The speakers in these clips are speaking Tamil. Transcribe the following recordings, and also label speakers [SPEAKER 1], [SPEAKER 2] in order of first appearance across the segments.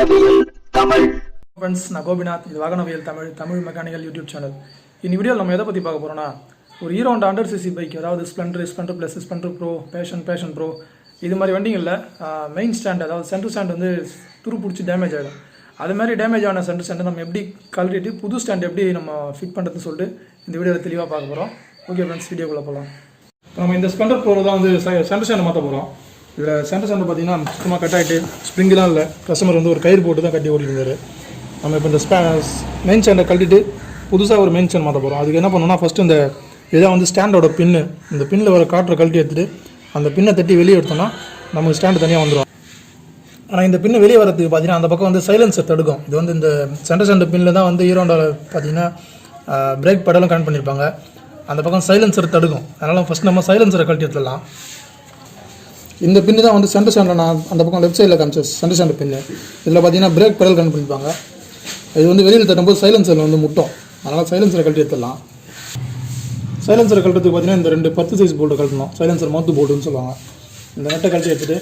[SPEAKER 1] வாகனவியல் தமிழ்.
[SPEAKER 2] ஃப்ரெண்ட்ஸ், நான் கோபிநாத். இது வாகனவியல் தமிழ் மெக்கானிக்கல் யூடியூப் சேனல். இந்த வீடியோவில் நம்ம எதை பற்றி பார்க்க போகிறோம்னா, ஒரு ஹீரோ ஹோண்டா 100cc பைக், அதாவது Splendor plus, Splendor pro, passion pro, இது மாதிரி வண்டிகளில் மெயின் ஸ்டாண்ட், அதாவது சென்டர் ஸ்டாண்ட் வந்து துரு பிடிச்சி டேமேஜ் ஆகிடும். அது மாதிரி டேமேஜ் ஆன சென்டர் ஸ்டாண்டை நம்ம எப்படி கழட்டிட்டு புது ஸ்டாண்ட் எப்படி நம்ம ஃபிட் பண்ணுறதுன்னு சொல்லிட்டு இந்த வீடியோவில் தெளிவாக பார்க்க போகிறோம். ஓகே ஃப்ரெண்ட்ஸ், வீடியோக்குள்ளே போகலாம். நம்ம இந்த ஸ்ப்ளெண்டர் ப்ரோவில் தான் வந்து சென்டர் ஸ்டாண்டை மாற்ற போகிறோம். இதில் சென்டர் ஸ்டாண்டு பார்த்தீங்கன்னா சுத்தமாக கட் ஆகிட்டு ஸ்ப்ரிங்கெலாம் இல்லை. கஸ்டமர் வந்து ஒரு கயிறு போட்டு தான் கட்டி ஓடிருந்தார். நம்ம இப்போ இந்த மெயின் ஸ்டாண்டை கழட்டிட்டு புதுசாக ஒரு மெயின் ஸ்டாண்ட் மாற்ற போகிறோம். அதுக்கு என்ன பண்ணணும்னா, ஃபஸ்ட்டு இந்த இதான் வந்து ஸ்டாண்டோட பின்னு, இந்த பின்னில் வர காற்றை கழட்டி எடுத்துகிட்டு அந்த பின்னை தட்டி வெளியே எடுத்தோம்னா நமக்கு ஸ்டாண்டு தனியாக வந்துடும். ஆனால் இந்த பின்னு வெளியே வரதுக்கு பார்த்தீங்கன்னா அந்த பக்கம் வந்து சைலன்சர் தடுக்கும். இது வந்து இந்த சென்டர் ஸ்டாண்டு பின்னில் தான் வந்து ஹீரோ ஹோண்டாவில் பார்த்தீங்கன்னா பிரேக் பெடலும் கனெக்ட் பண்ணியிருப்பாங்க. அந்த பக்கம் சைலன்சர் தடுக்கும். அதனால் ஃபஸ்ட் நம்ம சைலன்சரை கழட்டி எடுத்துடலாம். இந்த பின்னு தான் வந்து சென்டர் ஸ்டாண்டில் நான் அந்த பக்கம் லெஃப்ட் சைடில் காமிச்சேன் சென்டர் ஸ்டாண்டு பின்னு. இதில் பார்த்தீங்கன்னா பிரேக் பெடல் கனெக்ட் பண்ணியிருப்பாங்க. இது வந்து வெளியில் தட்டும்போது சைலன்சரில் வந்து முட்டும். அதனால் சைலன்சரை கழட்டி எடுத்துடலாம். சைலன்சரை கழட்டுறதுக்கு பார்த்தீங்கன்னா இந்த 2 10 சைஸ் போல்ட்டு கழட்டணும். சைலன்சர் மவுத்து போல்ட்டுன்னு சொல்லுவாங்க. இந்த நெட்டை கழட்டி எடுத்துகிட்டு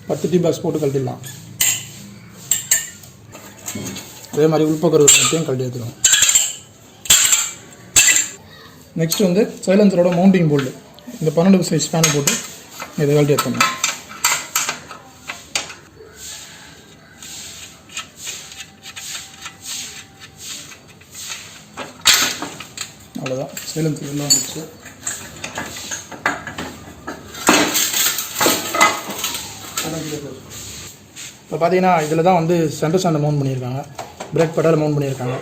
[SPEAKER 2] 10 டீ பாக்ஸ் போட்டு கழட்டிடலாம். அதே மாதிரி உள்பக்கம் நெட்டையும் கழட்டி எடுத்துக்கணும். நெக்ஸ்ட் வந்து சைலன்சரோட மவுண்டிங் போல்டு, இந்த 12 சைஸ் ஃபேனை போட்டு இதை கழட்டி எடுத்துக்கணும். அவ்வளோதான், சைலன்சர் எல்லாம் வந்துச்சு. இப்போ பார்த்தீங்கன்னா இதில் தான் வந்து சென்டர் ஸ்டாண்டை மவுண்ட் பண்ணியிருக்காங்க, பிரேக் பெடலை மவுண்ட் பண்ணியிருக்காங்க.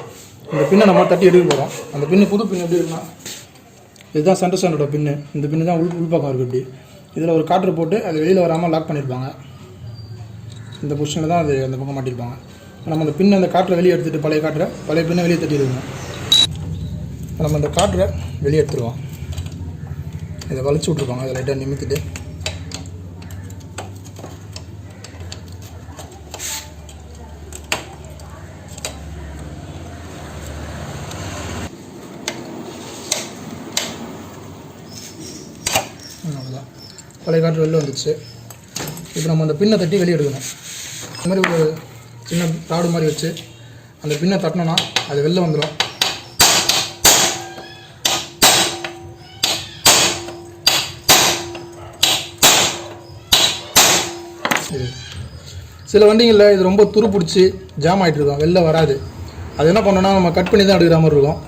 [SPEAKER 2] இந்த பின்னை நம்ம தட்டி எடுக்க போகிறோம். அந்த பின்னு புது பின் எப்படி இருக்குன்னா, இதுதான் சென்டர் ஸ்டாண்டோட பின்னு. இந்த பின்னு தான் உள்பக்கம் இருக்குது. இப்படி இதில் ஒரு காற்று போட்டு அது வெளியில் வராமல் லாக் பண்ணியிருப்பாங்க. இந்த பொசிஷனில் தான் அது அந்த பக்கம் மாட்டியிருப்பாங்க. நம்ம அந்த பின்னை அந்த காற்றை வெளியே எடுத்துகிட்டு பழைய பின்னை வெளியே தட்டிடுவோம். நம்ம அந்த காற்றை வெளியே எடுத்துருவோம். இதை வலிச்சு விட்ருப்பாங்க. அதை லைட்டாக நிமித்திட்டு அவ்வளோதான், பழைய காற்று வெளில வந்துடுச்சு. இப்போ நம்ம அந்த பின்னை தட்டி வெளியே எடுக்கணும். இந்த மாதிரி ஒரு சின்ன ராடு மாதிரி வச்சு அந்த பின்னை தட்டினோன்னா அது வெளில வந்துடும். சில வண்டிகளில் இது ரொம்ப துரு பிடிச்சி ஜாம் ஆகிட்டு இருக்கும், வெளில வராது. அது என்ன பண்ணோன்னா நம்ம கட் பண்ணி தான் எடுக்கிற மாதிரி இருக்கும்.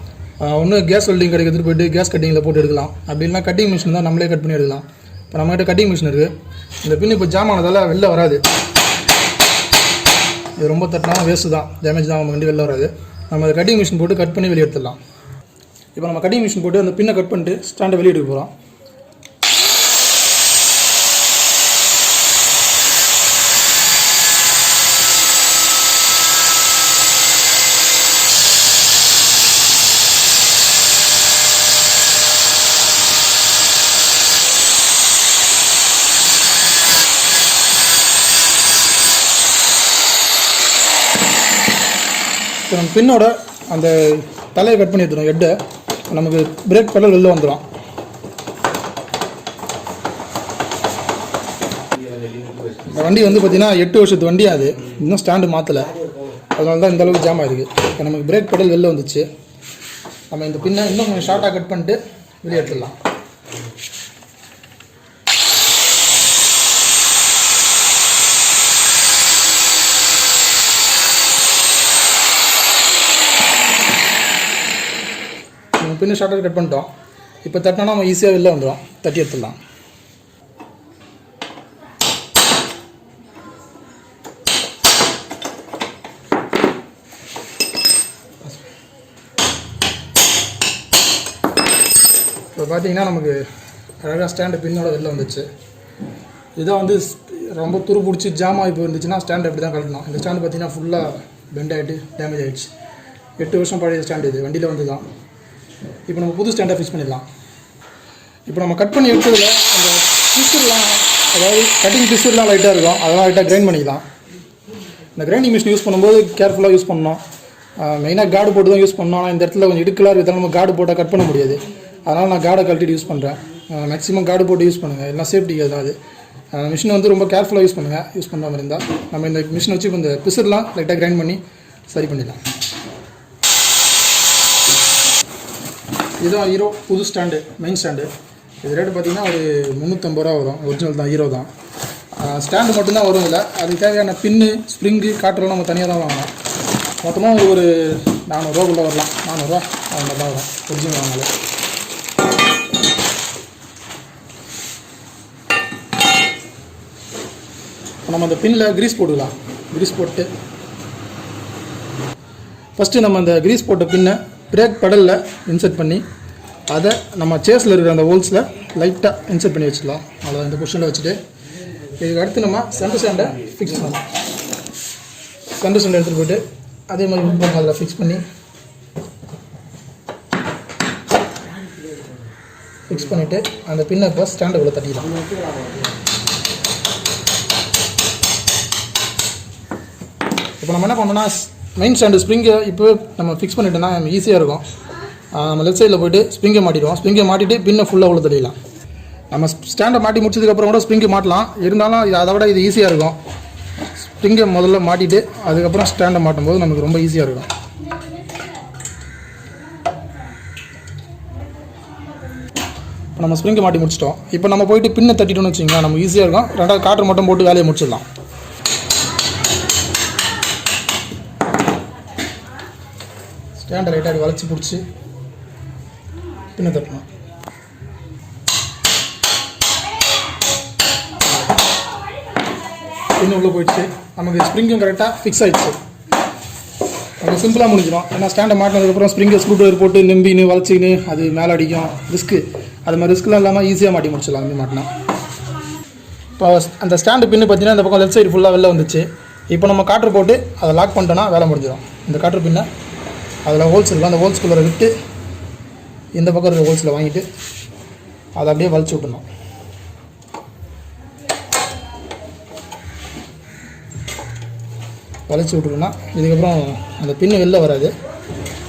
[SPEAKER 2] ஒன்று கேஸ் வெல்டிங் கடைக்கு எடுத்துகிட்டு போய்ட்டு கேஸ் கட்டிங்கில் போட்டு எடுக்கலாம். அப்படி இல்லைனா கட்டிங் மிஷின் தான் நம்மளே கட் பண்ணி எடுக்கலாம். இப்போ நம்மகிட்ட கட்டிங் மிஷின் இருக்குது. இந்த பின் இப்போ ஜாம் ஆனதால் வெளில வராது. இது ரொம்ப தட்டினா வேஸ்ட்டு தான், டேமேஜ் தான், நம்ம வண்டி வெளில வராது. நம்ம அதை கட்டிங் மிஷின் போட்டு கட் பண்ணி வெளியே எடுத்துடலாம். இப்போ நம்ம கட்டிங் மிஷின் போட்டு அந்த பின்னை கட் பண்ணிட்டு ஸ்டாண்டை வெளியே எடுக்க போகிறோம். இப்போ நம்ம பின்னோட அந்த தலையை கட் பண்ணி எடுத்துடும். ஹெட்டை நமக்கு பிரேக் பெடல் வெளில வந்துடும். இந்த வண்டி வந்து பார்த்திங்கன்னா 8 வருஷத்து வண்டி. அது இன்னும் ஸ்டாண்டு மாற்றலை. அதனால தான் இந்த அளவுக்கு ஜாம் ஆகிருக்கு. இப்போ நமக்கு பிரேக் பெடல் வெளில வந்துச்சு. நம்ம இந்த பின்னை இன்னும் கொஞ்சம் ஷார்ட்டாக கட் பண்ணிட்டு வெளியே எடுத்துடலாம். பின்ன ஷார்ட்டாக கட் பண்ணிட்டோம். இப்போ தட்டினா நம்ம ஈஸியாக வெளில வந்துடும். தட்டி எடுத்துடலாம். இப்போ பார்த்தீங்கன்னா நமக்கு அழகாக ஸ்டாண்டு பின்னோட வெளில வந்துச்சு. இதான் வந்து ரொம்ப துரு பிடிச்சி ஜாம் ஆகி போயிருந்துச்சுன்னா ஸ்டாண்டு எப்படி தான் கழட்டணும். இந்த ஸ்டாண்டு பார்த்தீங்கன்னா ஃபுல்லாக பெண்ட் ஆகிட்டு டேமேஜ் ஆகிடுச்சு. 8 வருஷம் பழைய ஸ்டாண்டு இது, வண்டியில் வந்து தான். இப்போ நம்ம புது ஸ்டாண்டை ஃபிக்ஸ் பண்ணிடலாம். இப்போ நம்ம கட் பண்ணி எடுத்ததில் அந்த பிசுலாம், அதாவது கட்டிங் பிசுலாம் லைட்டாக இருக்கும், அதெல்லாம் லைட்டாக கிரைண்ட் பண்ணிக்கலாம். இந்த கிரைண்டிங் மிஷின் யூஸ் பண்ணும்போது கேர்ஃபுல்லாக யூஸ் பண்ணணும். மெயினாக கார்டு போட்டு தான் யூஸ் பண்ணணும். ஆனால் இந்த இடத்துல கொஞ்சம் இடுக்கலாக இருக்கிறதால நம்ம கார்டு போட்டால் கட் பண்ண முடியாது. அதனால் நான் கார்டை கழட்டிட்டு யூஸ் பண்ணுறேன். மேக்ஸிமம் கார்டு போட்டு யூஸ் பண்ணுங்கள், எல்லாம் சேஃப்டிக்கு. அதாவது மிஷினை வந்து ரொம்ப கேர்ஃபுல்லாக யூஸ் பண்ணுங்கள். யூஸ் பண்ணுற மாதிரி இருந்தால் நம்ம இந்த மிஷினை வச்சு இப்போ இந்த பிசர்லாம் லைட்டாக கிரைண்ட் பண்ணி சரி பண்ணிடலாம். இதுதான் ஹீரோ புது ஸ்டாண்டு, மெயின் ஸ்டாண்டு. இது ரேட்டு பார்த்திங்கன்னா ஒரு 350 ரூபா வரும். ஒரிஜினல் தான், ஹீரோ தான். ஸ்டாண்டு மட்டும்தான் வரும் இதில். அதுக்கு தேவையான பின்னு, ஸ்ப்ரிங்கு, காற்றெல்லாம் நம்ம தனியாக தான் வாங்கணும். மொத்தமாக ஒரு 400 ரூபாக்குள்ளே வரலாம். 400 ரூபா அந்த தான் வரும் ஒரிஜினல் வாங்கல. இப்போ நம்ம அந்த பின்னில் கிரீஸ் போட்டுக்கலாம். கிரீஸ் போட்டு ஃபஸ்ட்டு நம்ம அந்த கிரீஸ் போட்ட பின்னை பிரேக் பெடலில் இன்சர்ட் பண்ணி அதை நம்ம சேஸில் இருக்கிற அந்த ஹோல்ஸில் லைட்டாக இன்சர்ட் பண்ணி வச்சுக்கலாம். அவ்வளோதான். இந்த பொசிஷனில் வச்சுட்டு இதுக்கு அடுத்து நம்ம சென்டர் ஸ்டாண்டை ஃபிக்ஸ் பண்ணலாம். சென்டர் ஸ்டாண்டை எடுத்துகிட்டு போய்ட்டு அதே மாதிரி உட்பக்கம் அதில் ஃபிக்ஸ் பண்ணி ஃபிக்ஸ் பண்ணிவிட்டு அந்த பின்னை இப்போ ஸ்டாண்டுக்குள்ளே தட்டிக்கலாம். இப்போ நம்ம என்ன பண்ணோம்னா மெயின் ஸ்டாண்டு ஸ்ப்ரிங்கை இப்போ நம்ம ஃபிக்ஸ் பண்ணிட்டோம்னா நம்ம ஈஸியாக இருக்கும். நம்ம லெஃப்ட் சைடில் போய்ட்டு ஸ்ப்ரிங்கை மாட்டிடுவோம். ஸ்ப்ரிங்கை மாட்டிட்டு பின்னை ஃபுல்லாக உள்ள தட்டிடலாம். நம்ம ஸ்டாண்டை மாட்டி முடிச்சதுக்கப்புறம் கூட ஸ்ப்ரிங்கை மாட்டலாம். இருந்தாலும் அதை விட இது ஈஸியாக இருக்கும். ஸ்ப்ரிங்கை முதல்ல மாட்டிட்டு அதுக்கப்புறம் ஸ்டாண்டை மாட்டும் போது நமக்கு ரொம்ப ஈஸியாக இருக்கும். இப்போ நம்ம ஸ்ப்ரிங்கை மாட்டி முடிச்சிட்டோம். இப்போ நம்ம போய்ட்டு பின்னை தட்டிட்டோம்னு வச்சுக்கோங்க, நமக்கு ஈஸியாக இருக்கும். ரெண்டாவது காற்று மட்டும் போட்டு வேலையை முடிச்சிடலாம். ஸ்டாண்டை லைட்டாக வளைச்சி பிடிச்சி பின்ன தட்டணும். பின்ன உள்ளே போயிடுச்சு. நமக்கு ஸ்ப்ரிங்கும் கரெக்டாக ஃபிக்ஸ் ஆகிடுச்சு. அது சிம்பிளாக முடிஞ்சிடும். ஏன்னா ஸ்டாண்டை மாட்டினதுக்கப்புறம் ஸ்ப்ரிங்கை ஸ்க்ரூ ட்ரைவர் போட்டு நம்பின்னு வளைச்சிக்கின்னு அது மேலே அடிக்கும், ரிஸ்க்கு. அது மாதிரி ரிஸ்க்லாம் இல்லாமல் ஈஸியாக மாட்டி முடிச்சிடலாம். அந்த மாட்டினா இப்போ அந்த ஸ்டாண்டு பின்னு பார்த்தீங்கன்னா இந்த பக்கம் லெஃப்ட் சைடு ஃபுல்லாக வெளில வந்துச்சு. இப்போ நம்ம காற்று போட்டு அதை லாக் பண்ணிட்டோன்னா வேலை முடிஞ்சிடும். இந்த காற்று பின்னை அதில் ஹோல்ஸ் இருக்கும், அந்த ஹோல்ஸ்குள்ளே விட்டு இந்த பக்கம் இருக்கிற ஹோல்ஸில் வாங்கிட்டு அதை அப்படியே வலிச்சு விட்டணும். வலிச்சு விட்டுட்டோம்னா இதுக்கப்புறம் அந்த பின்னு வெளில வராது,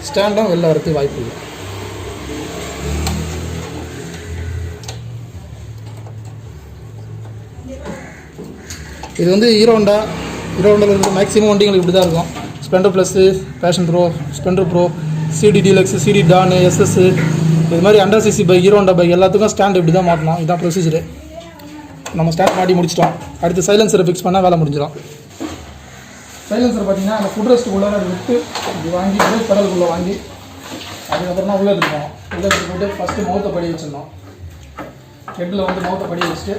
[SPEAKER 2] ஸ்டாண்டும் வெளில வரதுக்கு வாய்ப்பு இல்லை. இது வந்து ஹீரோண்டாவில் இருக்கிற மேக்ஸிமம் வண்டிங்களுக்கு இப்படி தான் இருக்கும். Splendor plus, Passion pro, Splendor pro, CD deluxe, CD dawn, SS, இது மாதிரி 100 cc பைக், ஹீரோண்டா பைக் எல்லாத்துக்கும் ஸ்டாண்ட் இப்படி தான் மாட்டணும். இதுதான் ப்ரொசீஜரு. நம்ம ஸ்டாண்ட் மாட்டி முடிச்சிட்டோம். அடுத்து சைலன்சரை ஃபிக்ஸ் பண்ணால் வேலை முடிஞ்சிடும். சைலன்சர் பார்த்தீங்கன்னா அந்த ஃபுட் ரெஸ்ட்டுக்குள்ளே விட்டு இப்படி வாங்கி பெடலுக்குள்ளே வாங்கி அதுக்கப்புறம் தான் உள்ளே எடுத்துக்கணும். உள்ளே எடுத்து போய்ட்டு ஃபஸ்ட்டு மவுத்தை படி வச்சிடணும். ஹெட்டில் வந்து மவுத்தை படி வச்சுட்டு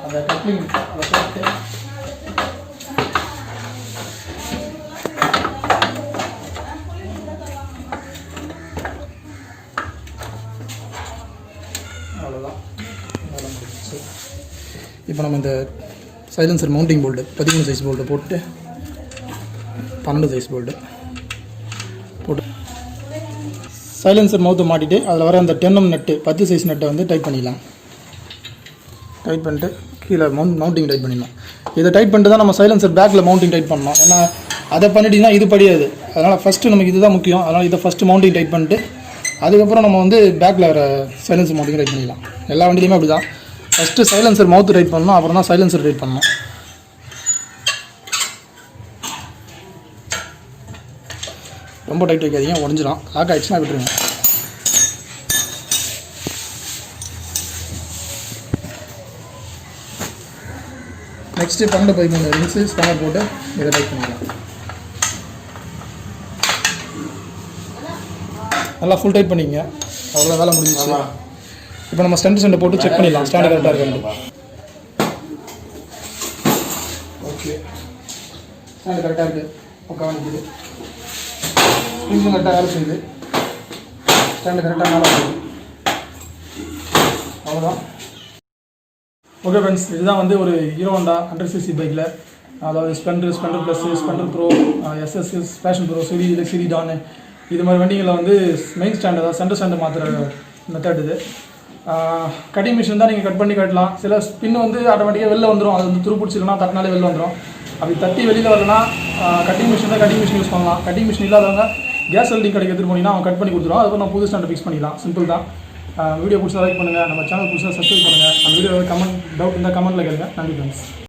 [SPEAKER 2] அந்த கப்ளிங் அதை போட்டு அவ்வளோதான். இப்போ நம்ம இந்த silencer mounting bolt 13 size bolt போட்டு 12 சைஸ் போல்டு போட்டு சைலன்சர் மவுத்தை மாட்டிட்டு அதில் வர அந்த 10mm நட்டு 10 சைஸ் நட்டை வந்து டைட் பண்ணிடலாம். டைட் பண்ணிட்டு கீழே மவுண்டிங் டைட் பண்ணிடலாம். இதை டைட் பண்ணிட்டு தான் நம்ம சைலன்சர் பேக்கில் மவுண்டிங் டைட் பண்ணணும். ஏன்னா அதை பண்ணிட்டீங்கன்னா இது படியாது. அதனால் ஃபஸ்ட்டு நமக்கு இது தான் முக்கியம். அதனால் இதை ஃபஸ்ட்டு மவுண்டிங் டைட் பண்ணிட்டு அதுக்கப்புறம் நம்ம வந்து பேக்கில் வர சைலன்சர் மவுண்டிங் டைட் பண்ணிடலாம். எல்லா வண்டியிலையுமே அப்படி தான். ஃபஸ்ட்டு சைலன்சர் மவுத்து டைட் பண்ணணும், அப்புறம் தான் சைலன்சர் டைட் பண்ணணும். ரொம்ப டைட் வைக்காதீங்க, உடஞ்சிடும். லாக் ஆகிடுச்சுன்னா விட்டுருங்க. நெக்ஸ்ட்டு 12 பைக் ஒன்று ரிங்ஸு ஸ்பேனர் போட்டு இதை டைட் பண்ணிடலாம். நல்லா ஃபுல் டைட் பண்ணிங்க. அவ்வளோ வேலை முடிஞ்சிச்சு. இப்போ நம்ம ஸ்டாண்டை போட்டு செக் பண்ணிடலாம். ஸ்டாண்டு கரெக்டாக இருக்காது. ஓகே, ஸ்டாண்டு கரெக்டாக இருக்குது. பக்கம் நிற்கிது. ஸ்ப்ரிங்கும் கரெக்டாக வேலை செய்யுது. ஸ்டாண்டு கரெக்டாக மேலே போகுது. அவ்வளோதான். ஓகே ஃப்ரெண்ட்ஸ், இதுதான் வந்து ஒரு ஹீரோண்டா 100 cc பைக்கில், அதாவது Splendor plus, Splendor pro, SS, Passion pro, CD dawn, இது மாதிரி வண்டிகளில் வந்து மெயின் ஸ்டாண்டு, அதாவது சென்டர் ஸ்டாண்டு மாற்றுற மெத்தட் இது. கட்டிங் மிஷின் தான் நீங்கள் கட் பண்ணி கட்டலாம். சில ஸ்பின் வந்து ஆட்டோமேட்டிக்காக வெளில வந்துடும். அது வந்து துருப்பிடிச்சிங்கன்னா தட்டினாலே வெளில வந்துடும். அப்படி தட்டி வெளியில் வரலன்னா கட்டிங் மிஷின் தான் கட்டிங் மிஷின் யூஸ் பண்ணலாம். கட்டிங் மிஷின் இல்லாதவங்க கேஸ் வெல்டிங் கடைக்கு எடுத்துகிட்டு போனீங்கன்னா அவன் கட் பண்ணி கொடுத்துருவோம். அதுக்கு நம்ம புது ஸ்டாண்டை ஃபிக்ஸ் பண்ணிக்கலாம். சிம்பிள் தான். வீடியோ பிடிச்சா லைக் பண்ணுங்கள், நம்ம சேனல் பிடிச்சா சப்ஸ்கிரைப் பண்ணுங்கள். அந்த வீடியோ கமெண்ட் டவுட் இருந்தால் கமெண்ட்டில் கேளுங்க. நன்றி ஃப்ரெண்ட்ஸ்.